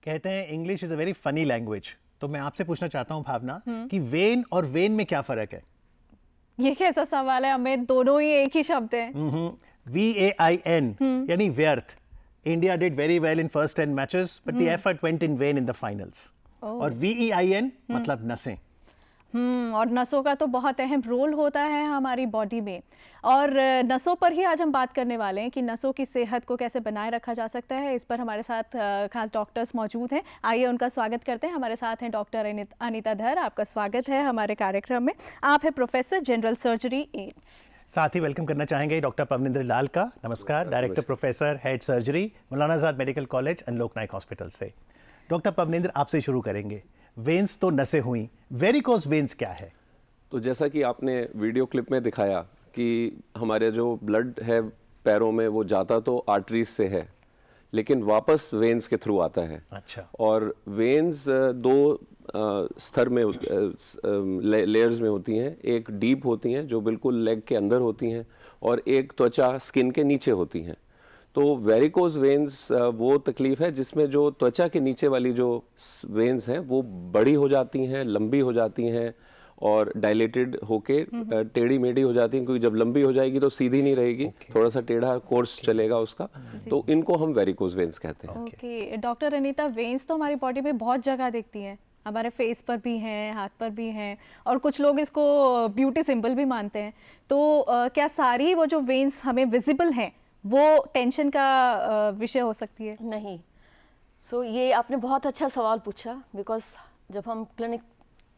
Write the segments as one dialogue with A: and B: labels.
A: कहते हैं English is a very funny language, तो मैं आपसे पूछना चाहता हूँ भावना कि वेन और वेन में क्या फर्क है?
B: ये कैसा सवाल है हमें, दोनों ही एक ही शब्द है।
A: VAIN यानी व्यर्थ। India did very well in first 10 matches but the effort went in when in the finals. और VEIN मतलब नसें।
B: और नसों का तो बहुत अहम रोल होता है हमारी बॉडी में, और नसों पर ही आज हम बात करने वाले हैं कि नसों की सेहत को कैसे बनाए रखा जा सकता है। इस पर हमारे साथ खास डॉक्टर्स मौजूद हैं। आइए उनका स्वागत करते हैं। हमारे साथ हैं डॉक्टर अनीता धर, आपका स्वागत है हमारे कार्यक्रम में। आप हैं प्रोफेसर जनरल सर्जरी एम्स।
A: साथ ही वेलकम करना चाहेंगे डॉक्टर पवनेंद्र लाल का। नमस्कार, director professor head surgery, Maulana Azad medical college and लोक नायक हॉस्पिटल से। डॉक्टर पवनेंद्र, आपसे शुरू करेंगे। वेन्स तो नसें हुई, वेरिकोज वेन्स क्या है?
C: तो जैसा कि आपने वीडियो क्लिप में दिखाया कि हमारे जो ब्लड है पैरों में वो जाता तो आर्टरीज से है, लेकिन वापस वेन्स के थ्रू आता है।
A: अच्छा।
C: और वेन्स दो स्तर में लेयर्स में होती हैं। एक डीप होती हैं जो बिल्कुल लेग के अंदर होती हैं, और एक त्वचा स्किन के नीचे होती हैं। तो वेरिकोज वेन्स वो तकलीफ है जिसमें जो त्वचा के नीचे वाली जो वेन्स हैं वो बड़ी हो जाती हैं, लंबी हो जाती हैं और डायलेटेड होके टेढ़ी मेढ़ी हो जाती हैं, क्योंकि जब लंबी हो जाएगी तो सीधी नहीं रहेगी, थोड़ा सा टेढ़ा कोर्स चलेगा उसका, तो इनको हम वेरिकोज वेन्स कहते हैं।
B: ओके डॉक्टर अनीता, वेन्स तो हमारी बॉडी में बहुत जगह दिखती हैं, हमारे फेस पर भी हैं, हाथ पर भी हैं, और कुछ लोग इसको ब्यूटी सिंबल भी मानते हैं। तो क्या सारी वो जो वेन्स हमें विजिबल हैं वो टेंशन का विषय हो सकती है?
D: नहीं। ये आपने बहुत अच्छा सवाल पूछा, बिकॉज जब हम क्लिनिक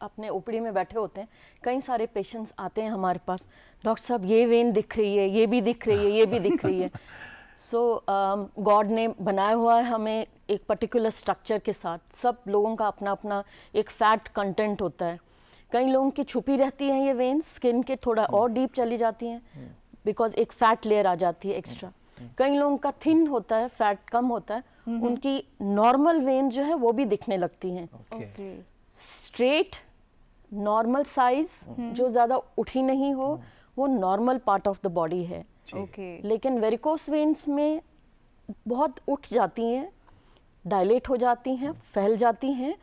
D: अपने ओपीडी में बैठे होते हैं, कई सारे पेशेंट्स आते हैं हमारे पास, डॉक्टर साहब ये वेन दिख रही है, ये भी दिख रही है, ये भी दिख रही है। गॉड ने बनाया हुआ है हमें एक पर्टिकुलर स्ट्रक्चर के साथ। सब लोगों का अपना अपना एक फैट कंटेंट होता है। कई लोगों की छुपी रहती हैं ये वेन्स, स्किन के थोड़ा और डीप चली जाती हैं बिकॉज एक फैट लेयर आ जाती है एक्स्ट्रा। कई लोगों का थिन होता है, फैट कम होता है, उनकी नॉर्मल वेन जो है वो भी दिखने लगती हैं। स्ट्रेट नॉर्मल साइज जो ज्यादा उठी नहीं हो, वो normal part of the body है। लेकिन वेरिकोस वेन्स में बहुत उठ जाती हैं, डायलेट हो जाती हैं, फैल जाती हैं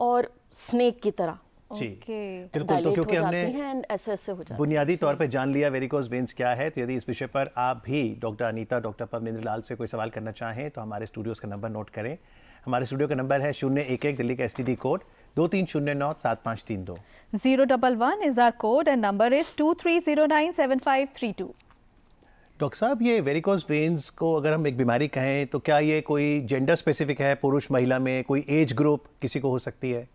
D: और स्नेक की तरह
A: बिल्कुल। तो क्योंकि हमने
D: ऐसे हो
A: बुनियादी तौर पे जान लिया वेरिकोज वेन्स क्या है, तो यदि इस विषय पर आप भी डॉक्टर अनीता, डॉक्टर पवनेंद्र लाल से कोई सवाल करना चाहें तो हमारे स्टूडियोज का नंबर नोट करें। हमारे स्टूडियो का नंबर है 011 दिल्ली का STD code 23097532।
B: 011 is our code and number is 23097532।
A: Doctor साहब, ये वेरिकोज वेन्स को अगर हम एक बीमारी कहें तो क्या ये कोई जेंडर स्पेसिफिक है, पुरुष महिला में, कोई एज ग्रुप किसी को हो सकती है?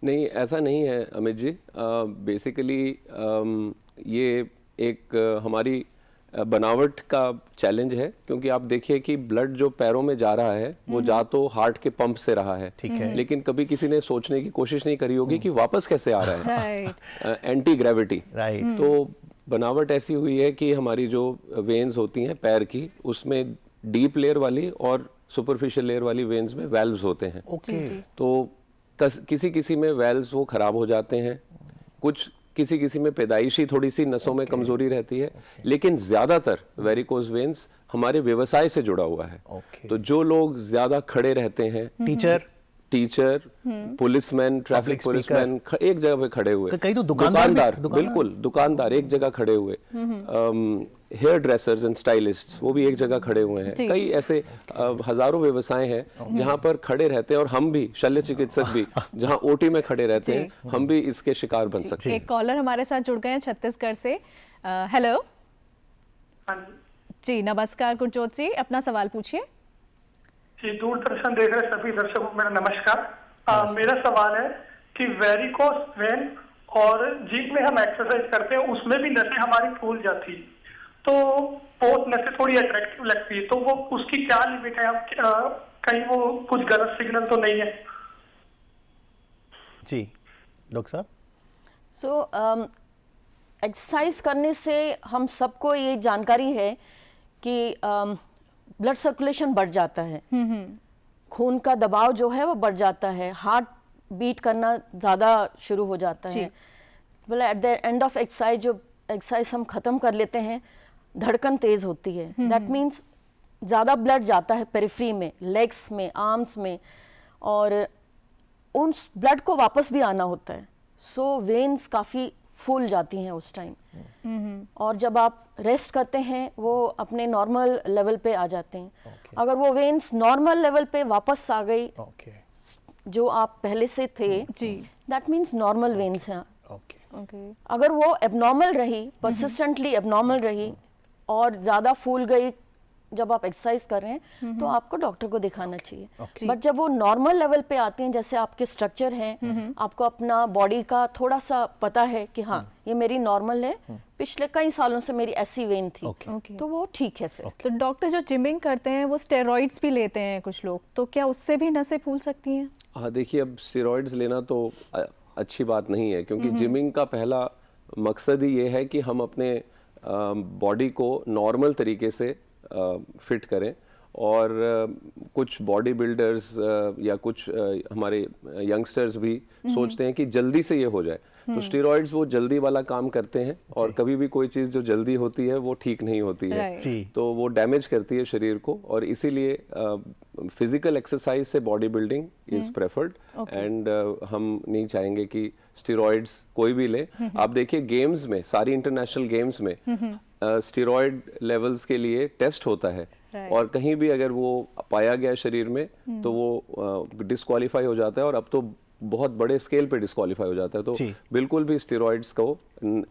C: नहीं, ऐसा नहीं है अमित जी। बेसिकली ये एक हमारी बनावट का चैलेंज है, क्योंकि आप देखिए कि ब्लड जो पैरों में जा रहा है वो जा तो हार्ट के पंप से रहा है,
A: ठीक है,
C: लेकिन कभी किसी ने सोचने की कोशिश नहीं करी होगी कि वापस कैसे आ रहा है। Anti gravity. तो बनावट ऐसी हुई है कि हमारी जो वेन्स होती हैं पैर की, उसमें डीप लेयर वाली और सुपरफिशियल लेयर वाली वेन्स में वेल्व्स होते हैं। तो किसी किसी में वेल्व्स वो खराब हो जाते हैं, कुछ किसी किसी में पैदाइशी थोड़ी सी नसों में कमजोरी रहती है, लेकिन ज्यादातर वेरिकोज वेन्स हमारे व्यवसाय से जुड़ा हुआ है। तो जो लोग ज्यादा खड़े रहते हैं, टीचर, पुलिसमैन, ट्रैफिक पुलिसमैन, एक जगह पे खड़े हुए,
A: कई तो दुकानदार,
C: बिल्कुल दुकानदार एक जगह खड़े हुए, हेयर ड्रेसर्स एंड स्टाइलिस्ट्स वो भी एक जगह खड़े हुए हैं। कई ऐसे हजारों व्यवसाय हैं जहां पर खड़े रहते हैं, और हम भी शल्य चिकित्सक भी जहां OT में खड़े रहते हैं, हम भी इसके शिकार बन सकते हैं।
B: एक कॉलर हमारे साथ जुड़ गए हैं छत्तीसगढ़ से। हेलो जी, नमस्कार गुरजोत जी, अपना सवाल पूछिए।
E: जी, दूरदर्शन देख रहे सभी दर्शकों को मेरा नमस्कार। मेरा सवाल है कि वेरिकोस वेन और जिम में हम एक्सरसाइज करते हैं उसमें भी नसें हमारी फूल जाती है, तो वो नसें थोड़ी अट्रैक्टिव लगती है, तो वो उसकी क्या लिमिट है? कहीं वो कुछ गलत सिग्नल तो नहीं है?
A: जी डॉक्टर
D: साहब, एक्सरसाइज करने से हम सबको ये जानकारी है कि ब्लड सर्कुलेशन बढ़ जाता है, खून का दबाव जो है वो बढ़ जाता है, हार्ट बीट करना ज़्यादा शुरू हो जाता है। मतलब at the end of exercise, जो एक्सरसाइज हम ख़त्म कर लेते हैं, धड़कन तेज़ होती है। दैट मीन्स ज़्यादा ब्लड जाता है पेरिफेरी में, लेग्स में, आर्म्स में, और उन ब्लड को वापस भी आना होता है, सो वेन्स काफ़ी फूल जाती हैं उस टाइम, और जब आप रेस्ट करते हैं वो अपने नॉर्मल लेवल पे आ जाते हैं। अगर वो वेन्स नॉर्मल लेवल पे वापस आ गई जो आप पहले से थे, दैट मीन्स नॉर्मल वेन्स हैं। अगर वो एबनॉर्मल रही, परसिस्टेंटली एबनॉर्मल रही और ज़्यादा फूल गई जब आप एक्सरसाइज कर रहे हैं, तो आपको डॉक्टर को दिखाना चाहिए। बट जब वो नॉर्मल लेवल पे आते हैं, जैसे आपके स्ट्रक्चर हैं, आपको अपना बॉडी का थोड़ा सा पता है कि हाँ ये मेरी नॉर्मल है, पिछले कई सालों से मेरी ऐसी वेन थी, तो वो ठीक है फिर।
B: तो डॉक्टर जो जिमिंग करते हैं वो स्टेरॉइड्स भी लेते हैं कुछ लोग, तो क्या उससे भी नसें फूल सकती हैं?
C: हाँ देखिए, अब स्टेरॉइड्स लेना तो अच्छी बात नहीं है, क्योंकि जिमिंग का पहला मकसद ही ये है कि हम अपने बॉडी को नॉर्मल तरीके से फिट करें। और कुछ बॉडी बिल्डर्स या कुछ हमारे यंगस्टर्स भी सोचते हैं कि जल्दी से ये हो जाए, तो स्टेरॉइड्स वो जल्दी वाला काम करते हैं, और कभी भी कोई चीज़ जो जल्दी होती है वो ठीक नहीं होती है, तो वो डैमेज करती है शरीर को। और इसीलिए फिजिकल एक्सरसाइज से body building is preferred, and हम नहीं चाहेंगे कि स्टेरॉइड्स कोई भी ले। आप देखिए गेम्स में, सारी इंटरनेशनल गेम्स में स्टेरॉइड लेवल्स के लिए टेस्ट होता है, और कहीं भी अगर वो पाया गया शरीर में तो वो डिस्क्वालीफाई हो जाता है, और अब तो बहुत बड़े स्केल पे डिस्क्वालीफाई हो जाता है। तो बिल्कुल भी स्टेरॉइड्स का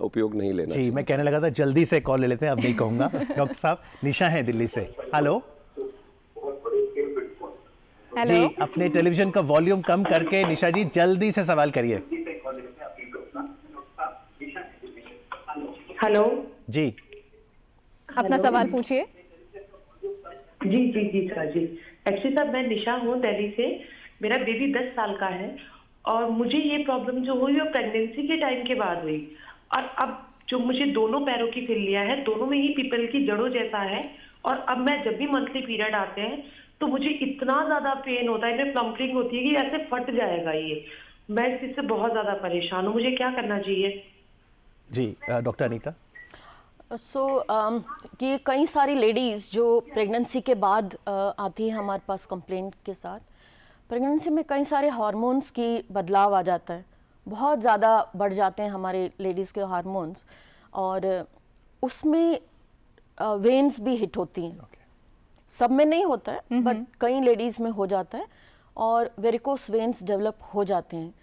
C: उपयोग नहीं लेना चाहिए।
A: मैं कहने लगा था जल्दी से कॉल ले लेते हैं, अब नहीं कहूंगा। डॉक्टर साहब, निशा है दिल्ली से। हेलो जी, अपने टेलीविजन का वॉल्यूम कम करके निशा जी जल्दी से सवाल करिए।
F: हेलो
A: जी,
B: अपना सवाल पूछिए।
F: जी जी जी सर जी, एक्चुअली सर मैं निशा हूँ दिल्ली से। मेरा बेबी 10 साल का है, और मुझे ये प्रॉब्लम जो हुई वो प्रेगनेंसी के टाइम के बाद हुई, और अब जो मुझे दोनों पैरों की फिल्लियाँ हैं, दोनों में ही पीपल की जड़ों जैसा है, और अब मैं जब भी मंथली पीरियड आते हैं तो मुझे इतना ज्यादा पेन होता है, इनमें प्लम्पिंग होती है कि ऐसे फट जाएगा ये। मैं इस चीज से बहुत ज्यादा परेशान हूँ, मुझे क्या करना चाहिए?
A: जी डॉक्टर अनीता।
D: कि कई सारी लेडीज़ जो प्रेगनेंसी के बाद आती है हमारे पास कंप्लेंट के साथ, प्रेगनेंसी में कई सारे हार्मोन्स की बदलाव आ जाता है, बहुत ज़्यादा बढ़ जाते हैं हमारे लेडीज़ के हार्मोन्स, और उसमें वेन्स भी हिट होती हैं। सब में नहीं होता है, बट कई लेडीज़ में हो जाता है, और वेरिकोस वेन्स डेवलप हो जाते हैं।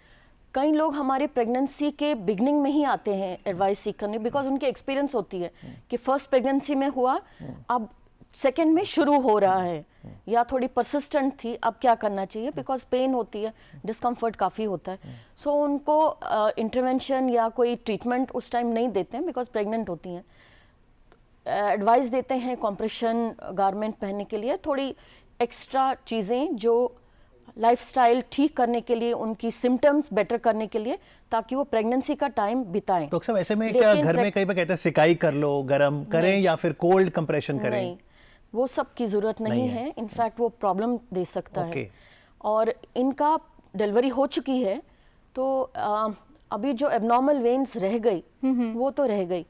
D: कई लोग हमारे प्रेगनेंसी के बिगनिंग में ही आते हैं एडवाइस सीख करने, बिकॉज उनकी एक्सपीरियंस होती है कि फर्स्ट प्रेगनेंसी में हुआ, अब सेकेंड में शुरू हो रहा है, या थोड़ी परसिस्टेंट थी, अब क्या करना चाहिए, बिकॉज पेन होती है, डिस्कम्फर्ट काफ़ी होता है। सो उनको इंटरवेंशन या कोई ट्रीटमेंट उस टाइम नहीं देते हैं, बिकॉज प्रेग्नेंट होती हैं। एडवाइस देते हैं कॉम्प्रेशन गारमेंट पहनने के लिए, थोड़ी एक्स्ट्रा चीज़ें जो लाइफस्टाइल ठीक करने के लिए, उनकी सिम्टम्स बेटर करने के लिए, ताकि वो प्रेगनेंसी का टाइम बिताएं।
A: डॉक्टर साहब, ऐसे में क्या घर में कई बार कहते हैं सिकाई कर लो, गरम करें या फिर कोल्ड कंप्रेशन करें? नहीं,
D: वो सब की जरूरत नहीं है। इनफैक्ट वो प्रॉब्लम दे सकता है। और इनका डिलीवरी हो चुकी है, तो अभी जो एबनॉर्मल वेन्स रह गई वो तो रह गई,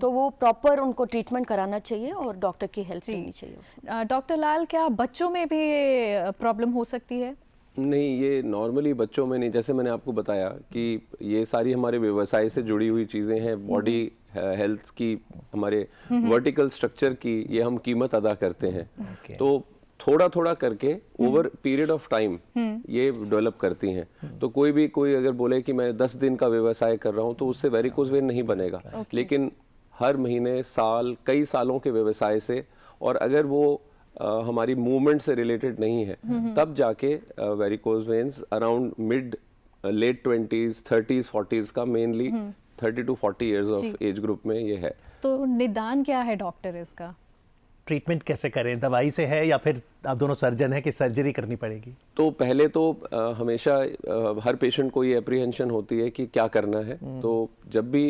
D: तो वो प्रॉपर उनको ट्रीटमेंट कराना चाहिए और डॉक्टर की हेल्प लेनी चाहिए उसमें।
B: डॉक्टर लाल, क्या बच्चों में भी ये प्रॉब्लम हो सकती है?
C: नहीं, ये नॉर्मली बच्चों में नहीं। जैसे मैंने आपको बताया कि ये सारी हमारे व्यवसाय से जुड़ी हुई चीज़ें हैं, बॉडी हेल्थ की, हमारे वर्टिकल स्ट्रक्चर की ये हम कीमत अदा करते हैं। तो थोड़ा थोड़ा करके ओवर पीरियड ऑफ टाइम ये डेवलप करती हैं। तो कोई अगर बोले कि मैं 10 दिन का व्यवसाय कर रहा हूँ, तो उससे वेरिकोज वेन नहीं बनेगा। लेकिन हर महीने, साल, कई सालों के व्यवसाय से, और अगर वो हमारी मूवमेंट से रिलेटेड नहीं है, तब जाके varicose veins around mid late 20s, 30s, 40s का, mainly 30 to 40 years of age group में ये है।
B: तो निदान क्या है डॉक्टर इसका?
A: ट्रीटमेंट कैसे करें? दवाई से है या फिर आप दोनों सर्जन हैं कि सर्जरी करनी पड़ेगी?
C: तो पहले तो हमेशा हर पेशेंट को ये अप्रीहेंशन होती है कि क्या करना है। तो जब भी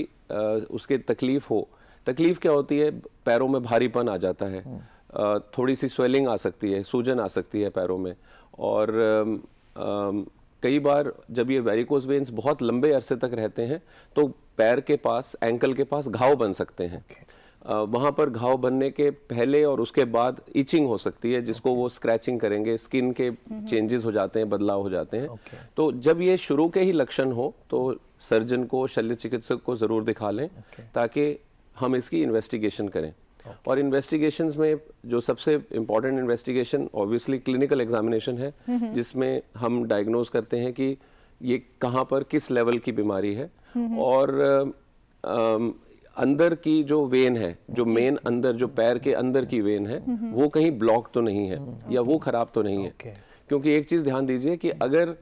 C: उसके तकलीफ हो, तकलीफ क्या होती है, पैरों में भारीपन आ जाता है, थोड़ी सी स्वेलिंग आ सकती है, सूजन आ सकती है पैरों में, और कई बार जब ये वेरिकोज वेन्स बहुत लंबे अरसे तक रहते हैं तो पैर के पास, एंकल के पास घाव बन सकते हैं। वहाँ पर घाव बनने के पहले और उसके बाद इचिंग हो सकती है, जिसको वो स्क्रैचिंग करेंगे, स्किन के चेंजेस हो जाते हैं, बदलाव हो जाते हैं। तो जब ये शुरू के ही लक्षण हो तो सर्जन को, शल्य चिकित्सक को ज़रूर दिखा लें, ताकि हम इसकी इन्वेस्टिगेशन करें। और इन्वेस्टिगेशंस में जो सबसे important investigation obviously clinical examination है, जिसमें हम डायग्नोज करते हैं कि ये कहाँ पर किस लेवल की बीमारी है, और अंदर की जो वेन है, जो मेन अंदर जो पैर के अंदर की वेन है, वो कहीं ब्लॉक तो नहीं है या वो खराब तो नहीं है। क्योंकि एक चीज ध्यान दीजिए कि अगर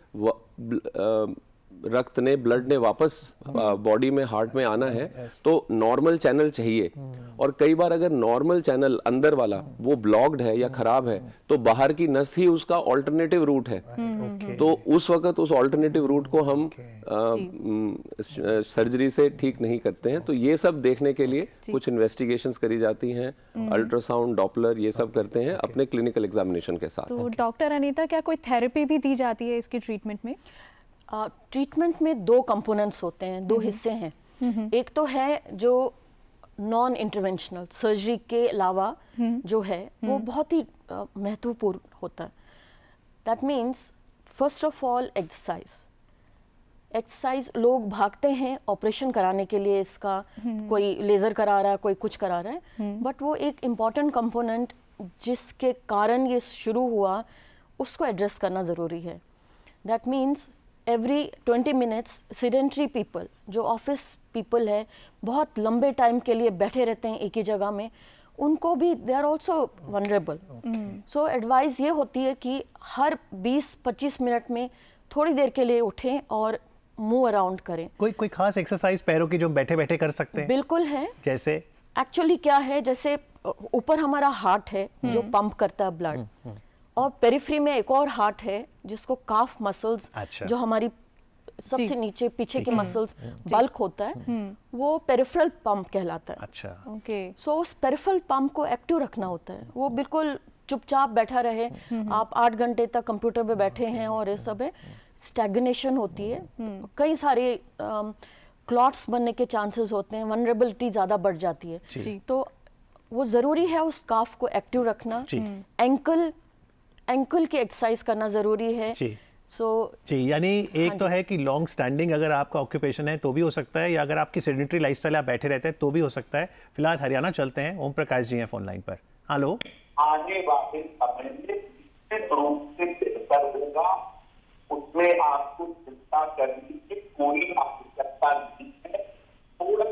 C: रक्त ने, ब्लड ने वापस बॉडी में, हार्ट में आना है तो नॉर्मल चैनल चाहिए, और कई बार अगर नॉर्मल चैनल अंदर वाला वो ब्लॉक्ड है या खराब है तो बाहर की नस ही उसका ऑल्टरनेटिव रूट है। तो उस वक्त उस ऑल्टरनेटिव रूट को हम सर्जरी से ठीक नहीं करते हैं। तो ये सब देखने के लिए कुछ इन्वेस्टिगेशंस करी जाती हैं, अल्ट्रासाउंड, डॉपलर, ये सब करते हैं अपने क्लिनिकल एग्जामिनेशन के साथ।
B: तो डॉक्टर अनीता, क्या कोई थेरेपी भी दी जाती है इसकी ट्रीटमेंट में?
D: ट्रीटमेंट में 2 कंपोनेंट्स होते हैं, 2 हिस्से हैं। एक तो है जो नॉन इंटरवेंशनल सर्जरी के अलावा जो है वो बहुत ही महत्वपूर्ण होता है। That means first of all exercise लोग भागते हैं ऑपरेशन कराने के लिए, इसका कोई लेज़र करा रहा है, कोई कुछ करा रहा है, बट वो एक इम्पॉर्टेंट कंपोनेंट जिसके कारण ये शुरू हुआ उसको एड्रेस करना ज़रूरी है। That means every 20 minutes sedentary people, जो ऑफिस पीपल है, बहुत लंबे टाइम के लिए बैठे रहते हैं एक ही जगह में, उनको भी they are also vulnerable. So advice ये होती है कि हर 20-25 मिनट में थोड़ी देर के लिए उठें और मूव अराउंड करें।
A: कोई खास एक्सरसाइज पैरों की जो बैठे बैठे कर सकते हैं?
D: बिल्कुल है।
A: जैसे
D: एक्चुअली क्या है, जैसे ऊपर हमारा हार्ट है जो पंप करता है ब्लड, और पेरिफेरी में एक और हार्ट है जिसको काफ मसल्स, जो हमारी सबसे नीचे पीछे के मसल्स बल्क होता है, वो पेरिफेरल पंप कहलाता है।
A: अच्छा,
B: ओके।
D: सो उस पेरिफेरल पंप को एक्टिव रखना होता है, वो बिल्कुल चुपचाप बैठा रहे। आप 8 घंटे तक कंप्यूटर पे बैठे हैं और ये सब है, स्टैग्नेशन होती है, कई सारे क्लॉट्स बनने के चांसेस होते हैं, वनरेबिलिटी ज़्यादा बढ़ जाती है। तो वो ज़रूरी है उस काफ को एक्टिव रखना। एंकल की एक्सरसाइज करना ज़रूरी है।
A: जी, यानी एक तो है कि लॉन्ग स्टैंडिंग अगर आपका ऑक्यूपेशन है तो भी हो सकता है, या अगर आपकी सेडेंटरी लाइफस्टाइल आप बैठे रहते हैं तो भी हो सकता है। फिलहाल हरियाणा चलते हैं, ओम प्रकाश जी हैं फोन लाइन पर। हेलो।
G: आने वाले समय में निश्चित रूप से बेहतर होगा, उसमें आपको चिंता करने की कोई आवश्यकता नहीं है। थोड़ा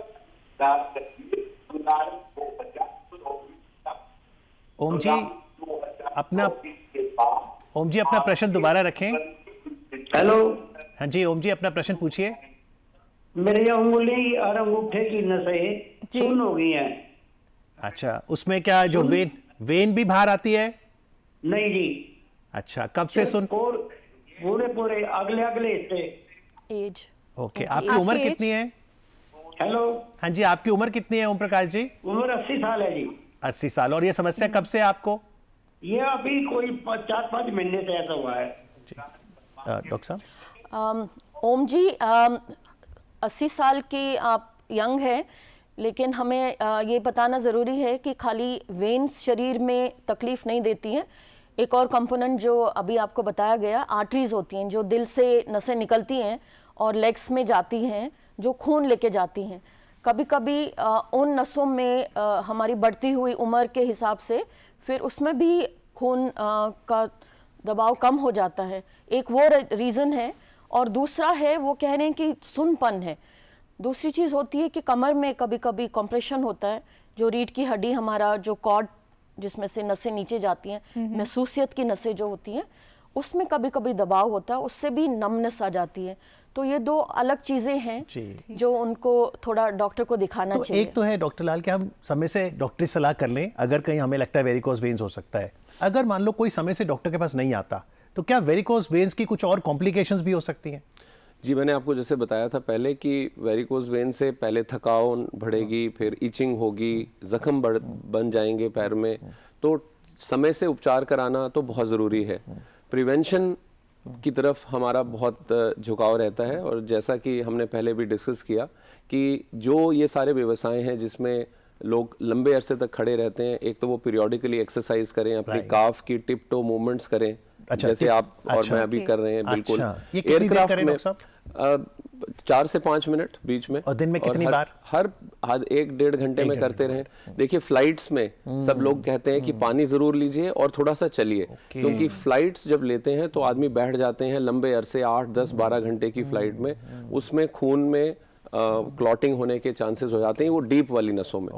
A: ओम जी अपना प्रश्न दोबारा रखें।
H: हेलो।
A: हाँ जी ओम जी, अपना प्रश्न पूछिए।
H: मेरे उंगली और अंगूठे की नसें सुन्न हो गई हैं।
A: अच्छा, उसमें क्या जो वेन भी बाहर आती है?
H: नहीं जी।
A: अच्छा, कब से सुन?
H: पूरे अगले हिस्से।
D: एज।
A: ओके, आपकी उम्र कितनी है?
H: हेलो।
A: हाँ जी, आपकी उम्र कितनी है ओम प्रकाश जी?
H: उम्र 80 साल है जी।
A: 80 साल। और ये समस्या कब से आपको?
H: ये अभी कोई 4-5 महीने से ऐसा हुआ है।
A: डॉक्टर साहब।
D: ओम जी, 80 साल के आप यंग हैं, लेकिन हमें ये बताना ज़रूरी है कि खाली वेन्स शरीर में तकलीफ़ नहीं देती हैं। एक और कंपोनेंट जो अभी आपको बताया गया, आर्टरीज होती हैं जो दिल से नसें निकलती हैं और लेग्स में जाती हैं, जो खून लेके जाती हैं। कभी कभी उन नसों में हमारी बढ़ती हुई उम्र के हिसाब से फिर उसमें भी खून का दबाव कम हो जाता है। एक वो रीज़न है, और दूसरा है वो कह रहे हैं कि सुन्नपन है। दूसरी चीज़ होती है कि कमर में कभी कभी कंप्रेशन होता है, जो रीढ़ की हड्डी, हमारा जो कॉर्ड जिसमें से नसें नीचे जाती हैं, महसूसियत की नसें जो होती हैं, उसमें कभी कभी दबाव होता है, उससे भी नमनेस आ जाती है। तो ये 2 अलग चीज़ें हैं जो उनको थोड़ा डॉक्टर को दिखाना चाहिए।
A: एक तो है डॉक्टर लाल कि हम समय से डॉक्टरी सलाह कर लें अगर कहीं हमें लगता है वेरिकोज वेन्स हो सकता है। अगर मान लो कोई समय से डॉक्टर के पास नहीं आता तो क्या वेरिकोज वेन्स की कुछ और कॉम्प्लिकेशंस भी हो सकती हैं?
C: जी, मैंने आपको जैसे बताया था पहले कि वेरिकोज वेन से पहले थकान बढ़ेगी, फिर इचिंग होगी, जख्म बन जाएंगे पैर में। तो समय से उपचार कराना तो बहुत ज़रूरी है। प्रिवेंशन की तरफ हमारा बहुत झुकाव रहता है, और जैसा कि हमने पहले भी डिस्कस किया कि जो ये सारे व्यवसाय हैं जिसमें लोग लंबे अरसे तक खड़े रहते हैं, एक तो वो पीरियोडिकली एक्सरसाइज करें, अपनी काफ की टिप टो मूवमेंट्स करें, जैसे आप और मैं अभी कर रहे हैं। बिल्कुल।
A: ये कितनी देर करें डॉक्टर साहब?
C: 4 से 5 मिनट बीच में।
A: और दिन में कितनी बार?
C: हर 1-1.5 घंटे में करते रहें। देखिए फ्लाइट्स में सब लोग कहते हैं कि पानी जरूर लीजिए और थोड़ा सा चलिए, क्योंकि फ्लाइट्स जब लेते हैं तो आदमी बैठ जाते हैं लंबे अरसे, 8, 10, 12 घंटे की फ्लाइट में, उसमें खून में क्लॉटिंग होने के चांसेस हो जाते हैं, वो डीप वाली नसों में।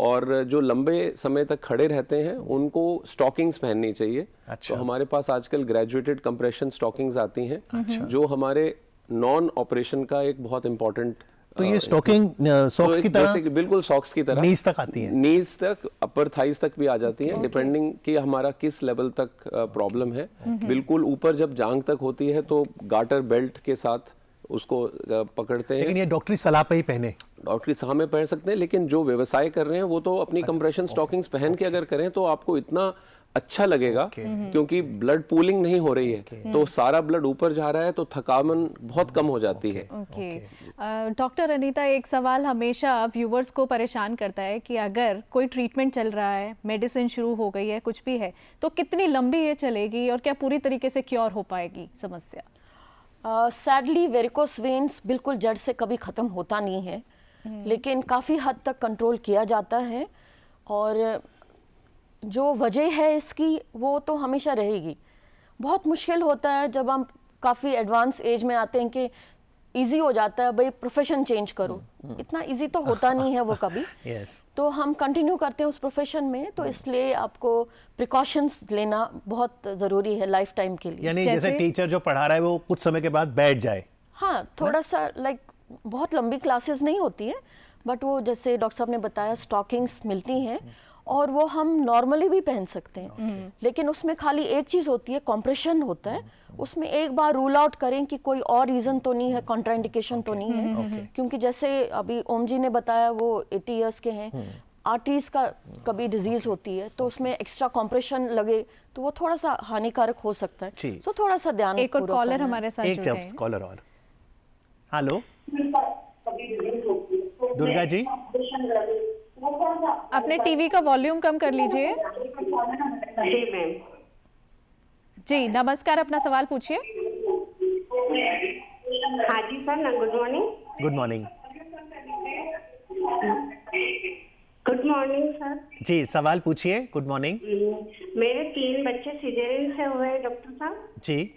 C: और जो लंबे समय तक खड़े रहते हैं उनको स्टॉकिंग्स पहननी चाहिए। तो हमारे पास आजकल ग्रेजुएटेड कंप्रेशन स्टॉकिंग्स आती हैं, जो हमारे नॉन ऑपरेशन का एक बहुत इंपॉर्टेंट।
A: तो ये स्टॉकिंग सॉक्स की तरह?
C: बिल्कुल सॉक्स की तरह।
A: नीज तक आती है?
C: नीज तक, अपर थाइज तक भी आ जाती है, डिपेंडिंग कि हमारा किस लेवल तक प्रॉब्लम है। बिल्कुल ऊपर जब जांग तक होती है तो गार्टर बेल्ट के साथ उसको पकड़ते हैं।
A: लेकिन ये डॉक्टरी सलाह पे ही पहने?
C: डॉक्टरी सलाह में पहन सकते हैं, लेकिन जो व्यवसाय कर रहे हैं वो तो अपनी कंप्रेशन स्टॉकिंग्स पहन के अगर करें तो आपको इतना अच्छा लगेगा, क्योंकि ब्लड पूलिंग नहीं हो रही है, तो सारा ब्लड ऊपर जा रहा है, तो थकान बहुत कम हो जाती है।
B: डॉक्टर अनीता, एक सवाल हमेशा व्यूवर्स को परेशान करता है कि अगर कोई ट्रीटमेंट चल रहा है, मेडिसिन शुरू हो गई है, कुछ भी है, तो कितनी लंबी ये चलेगी और क्या पूरी तरीके से क्योर हो पाएगी समस्या?
D: सैडली वेरिकोस वेन्स बिल्कुल जड़ से कभी ख़त्म होता नहीं है, लेकिन काफ़ी हद तक कंट्रोल किया जाता है, और जो वजह है इसकी वो तो हमेशा रहेगी। बहुत मुश्किल होता है जब हम काफ़ी एडवांस एज में आते हैं कि इजी हो जाता है भाई प्रोफेशन चेंज करो, इतना इजी तो होता नहीं है वो कभी। तो हम कंटिन्यू करते हैं उस प्रोफेशन में, तो इसलिए आपको प्रिकॉशंस लेना बहुत ज़रूरी है लाइफ टाइम के लिए।
A: यानी जैसे टीचर जो पढ़ा रहा है वो कुछ समय के बाद बैठ जाए?
D: हाँ, थोड़ा सा लाइक बहुत लंबी क्लासेस नहीं होती है, बट वो जैसे डॉक्टर साहब ने बताया स्टॉकिंग्स मिलती हैं और वो हम नॉर्मली भी पहन सकते हैं। लेकिन उसमें खाली एक चीज़ होती है, कॉम्प्रेशन होता है, उसमें एक बार रूल आउट करें कि कोई और रीज़न तो नहीं है, कॉन्ट्राइंडिकेशन तो नहीं है। क्योंकि जैसे अभी ओम जी ने बताया वो 80 इयर्स के हैं, आर्टरीज का कभी डिजीज होती है तो उसमें एक्स्ट्रा कॉम्प्रेशन लगे तो वो थोड़ा सा हानिकारक हो सकता है। सो थोड़ा सा ध्यान।
B: एक और कॉलर हमारे साथ जुड़े हैं।
A: एक कॉलर और। हेलो दुर्गा जी,
B: अपने टीवी का वॉल्यूम कम कर लीजिए।
I: जी मैम।
B: जी नमस्कार, अपना सवाल पूछिए।
I: हाँ जी sir, good morning.
A: Good morning.
I: Good morning sir.
A: जी सवाल पूछिए। Good morning.
I: मेरे 3 बच्चे सिजेरियन से हुए हैं डॉक्टर साहब
A: जी,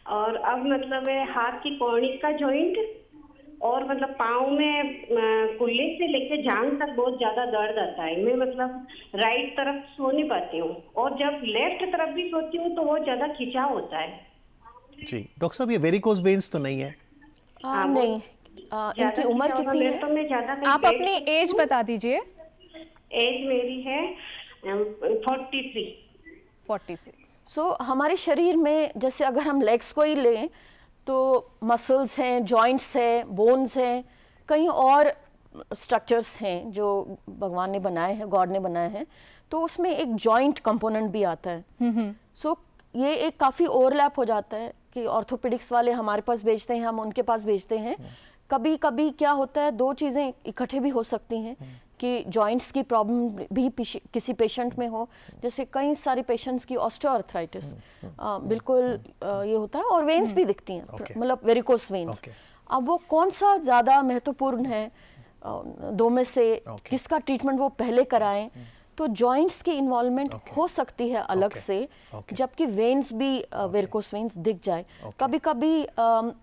I: और अब मतलब है हाथ की कॉर्निक का जॉइंट और मतलब पाँव में कुल्ले से लेके जांग तक बहुत ज्यादा दर्द आता है। मैं मतलब राइट तरफ सो नहीं पाती हूँ और जब लेफ्ट तरफ भी सोती हूँ तो बहुत ज्यादा खिंचाव होता है।
A: जी डॉक्टर साहब, ये वेरिकोज वेन्स तो नहीं है?
D: नहीं। इनकी उम्र कितनी है?
I: तो मैं ज्यादा
B: आप अपनी एज बता दीजिए।
I: एज मेरी है 46।
D: सो हमारे शरीर में जैसे अगर हम लेग्स को ही लें तो मसल्स हैं, जॉइंट्स हैं, बोन्स हैं, कई और स्ट्रक्चर्स हैं जो भगवान ने बनाए हैं, गॉड ने बनाए हैं, तो उसमें एक जॉइंट कंपोनेंट भी आता है। सो ये एक काफ़ी ओवरलैप हो जाता है कि ऑर्थोपेडिक्स वाले हमारे पास भेजते हैं, हम उनके पास भेजते हैं। कभी कभी क्या होता है, 2 चीज़ें इकट्ठे भी हो सकती हैं कि जॉइंट्स की प्रॉब्लम भी किसी पेशेंट में हो, जैसे कई सारे पेशेंट्स की ऑस्टियोआर्थराइटिस बिल्कुल ये होता है, और वेन्स भी दिखती हैं, मतलब वेरिकोस वेन्स। अब वो कौन सा ज़्यादा महत्वपूर्ण है 2 में से, किसका ट्रीटमेंट वो पहले कराएं, तो जॉइंट्स की इन्वॉल्वमेंट हो सकती है अलग से, जबकि वेन्स भी वेरिकोस वेन्स दिख जाए। कभी कभी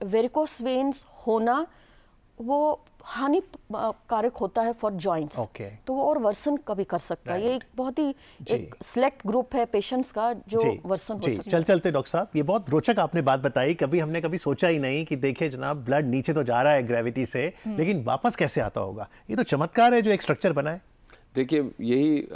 D: वेरिकोस वेन्स होना वो हानिकारक होता है फॉर जॉइंट्स, तो वो और वर्सन कभी कर सकता है। ये एक बहुत ही एक सिलेक्ट ग्रुप है पेशेंट्स का जो वर्सन हो सकता है।
A: चलते डॉक्टर साहब, ये बहुत रोचक आपने बात बताई। हमने कभी सोचा ही नहीं कि देखिए जनाब, ब्लड नीचे तो जा रहा है ग्रेविटी से, लेकिन वापस कैसे आता होगा। ये तो चमत्कार है जो एक स्ट्रक्चर बना है।
C: देखिए यही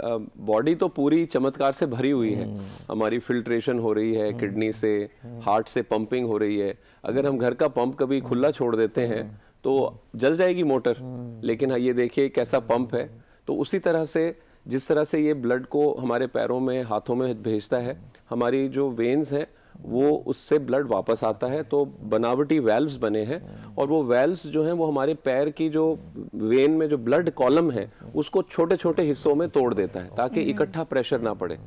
C: बॉडी तो पूरी चमत्कार से भरी हुई है। हमारी फिल्ट्रेशन हो रही है किडनी से, हार्ट से पंपिंग हो रही है। अगर हम घर का पंप कभी खुला छोड़ देते हैं तो जल जाएगी मोटर, लेकिन ये देखिए कैसा पंप है। तो उसी तरह से जिस तरह से ये ब्लड को हमारे पैरों में, हाथों में भेजता है, हमारी जो वेन्स हैं वो उससे ब्लड वापस आता है। तो बनावटी वेल्व्स बने हैं और वो वेल्व्स जो हैं वो हमारे पैर की जो वेन में जो ब्लड कॉलम है उसको छोटे छोटे हिस्सों में तोड़ देता है ताकि इकट्ठा प्रेशर ना पड़े।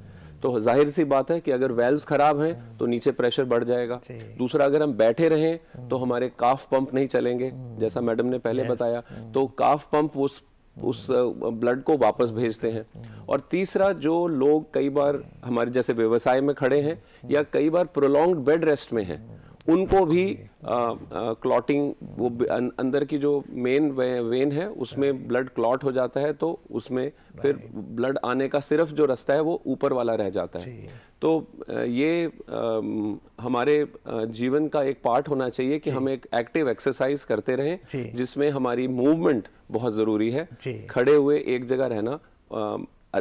C: तो जाहिर सी बात है कि अगर वेल्व्स खराब हैं तो नीचे प्रेशर बढ़ जाएगा। दूसरा, अगर हम बैठे रहें तो हमारे काफ पंप नहीं चलेंगे, जैसा मैडम ने पहले बताया, तो काफ पंप उस ब्लड को वापस भेजते हैं। और तीसरा, जो लोग कई बार हमारे जैसे व्यवसाय में खड़े हैं या कई बार प्रोलॉन्ग्ड बेड रेस्ट में हैं, उनको भी क्लॉटिंग, वो अंदर की जो मेन वेन है उसमें ब्लड क्लॉट हो जाता है, तो उसमें फिर ब्लड आने का सिर्फ जो रास्ता है वो ऊपर वाला रह जाता है। तो ये हमारे जीवन का एक पार्ट होना चाहिए कि हम एक एक्टिव एक्सरसाइज करते रहें जिसमें हमारी मूवमेंट बहुत ज़रूरी है। खड़े हुए एक जगह रहना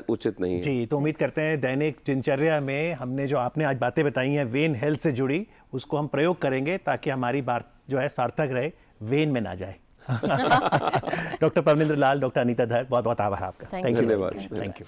C: उचित नहीं है।
A: जी, तो उम्मीद करते हैं दैनिक दिनचर्या में हमने जो आपने आज बातें बताई हैं वेन हेल्थ से जुड़ी, उसको हम प्रयोग करेंगे ताकि हमारी बात जो है सार्थक रहे, वेन में ना जाए। डॉक्टर परमिंदर लाल, डॉक्टर अनीता धर, बहुत बहुत आभार आपका।
C: धन्यवाद।
A: Thank you.